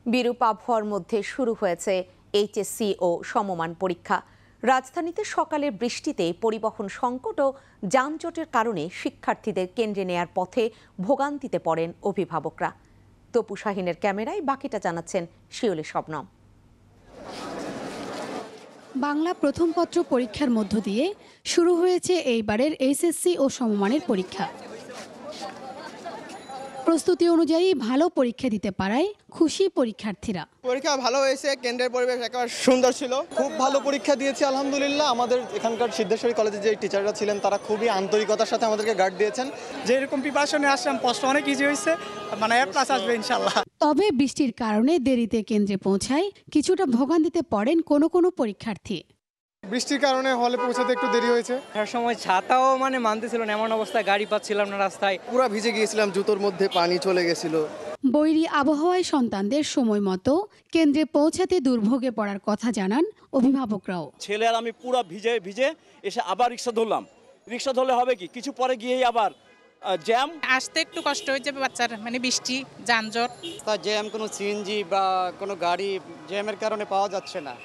বিরূপ আবহাওয়ার মধ্যে শুরু হয়েছে এইচএসসি ও সমমান পরীক্ষা। রাজধানীতে সকালের বৃষ্টিতে পরিবহন সংকট ও যানজটের কারণে শিক্ষার্থীদের কেন্দ্রে নেয়ার পথে ভোগান্তিতে পড়েন অভিভাবকরা। তপু শাহিনের ক্যামেরায় বাকিটা জানাচ্ছেন শিউলি শবনম। বাংলা প্রথম পত্র পরীক্ষার মধ্য দিয়ে শুরু হয়েছে এইবারের এইচএসসি ও সমমানের পরীক্ষা। প্রস্তুতি অনুযায়ী ভালো পরীক্ষা দিতে পারায় খুশি পরীক্ষার্থীরা। পরীক্ষা ভালো হয়েছে, কেন্দ্রের পরিবেশ একেবারে সুন্দর ছিল। খুব ভালো পরীক্ষা দিয়েছি আলহামদুলিল্লাহ। আমাদের এখানকার সিদ্ধেশ্বরী কলেজের যে টিচাররা ছিলেন তারা খুবই আন্তরিকতার সাথে আমাদেরকে গাইড দিয়েছেন। যেরকম প্রিপারেশনে আসলাম প্রশ্ন অনেক ইজি হয়েছে, মানে এ প্লাস আসবে ইনশাআল্লাহ। তবে বৃষ্টির কারণে দেরিতে কেন্দ্রে পৌঁছায় কিছুটা ভোগান্তিতে পড়েন কোনো পরীক্ষার্থী। বৃষ্টির কারণে হলে পৌঁছাতে একটু দেরি হয়েছে। তার সময় ছাতাও মানতেছিল না, এমন অবস্থায় গাড়ি পাচ্ছিলাম না রাস্তায়। পুরো ভিজে গিয়েছিলাম, জুতোর মধ্যে পানি চলে গেছিল। বৈরী আবহাওয়ায় সন্তানদের সময় মতো কেন্দ্রে পৌঁছাতে দুর্ভোগে পড়ার কথা জানান অভিভাবকরাও। ছেলে আর আমি পুরো ভিজে এসে আবার রিক্সা ধরলাম। রিক্সা ধরলে হবে কি, কিছু পরে গিয়েই আবার জ্যাম। আসতে একটু কষ্ট হয়ে যাবে বাচ্চার, মানে বৃষ্টি, যানজট। জ্যাম, কোনো সিএনজি বা কোনো গাড়ি জ্যামের কারণে পাওয়া যাচ্ছে না।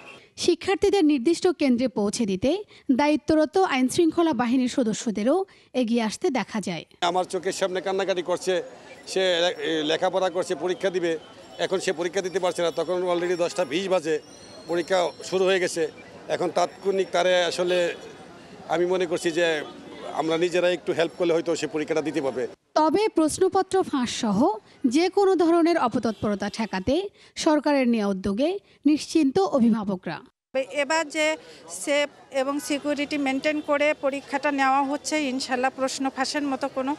শিক্ষার্থীদের নির্দিষ্ট কেন্দ্রে পৌঁছে দিতে দায়িত্বরত আইনশৃঙ্খলা বাহিনীর সদস্যদেরও এগিয়ে আসতে দেখা যায়। আমার চোখের সামনে কান্নাকাটি করছে, সে লেখাপড়া করছে, পরীক্ষা দিবে, এখন সে পরীক্ষা দিতে পারছে না। তখন অলরেডি 10:20 বাজে, পরীক্ষা শুরু হয়ে গেছে। এখন তাৎক্ষণিক তারে আসলে আমি মনে করছি যে আমরা নিজেরা একটু হেল্প করলে হয়তো সে পরীক্ষাটা দিতে পারবে। তবে প্রশ্নপত্র ফাঁস সহ যে কোনো ধরনের অপতৎপরতা ঠেকাতে সরকারের নেওয়া উদ্যোগে নিশ্চিন্ত অভিভাবকরা। এবার যে সেফ এবং সিকিউরিটি মেনটেন করে পরীক্ষাটা নেওয়া হচ্ছে, ইনশাল্লাহ প্রশ্ন ফাঁসের মতো কোনো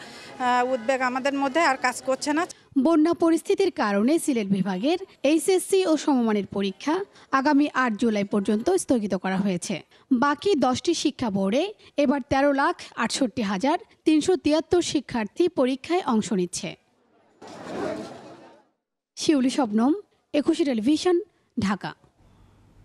উদ্বেগ আমাদের মধ্যে আর কাজ করছে না। বন্যা পরিস্থিতির কারণে সিলেট বিভাগের এইচএসসি ও সমমানের পরীক্ষা আগামী 8 জুলাই পর্যন্ত স্থগিত করা হয়েছে। বাকি 10টি শিক্ষা বোর্ডে এবার 13,68,373 শিক্ষার্থী পরীক্ষায় অংশ নিচ্ছে। শিউলি শবনম, একুশে টেলিভিশন, ঢাকা।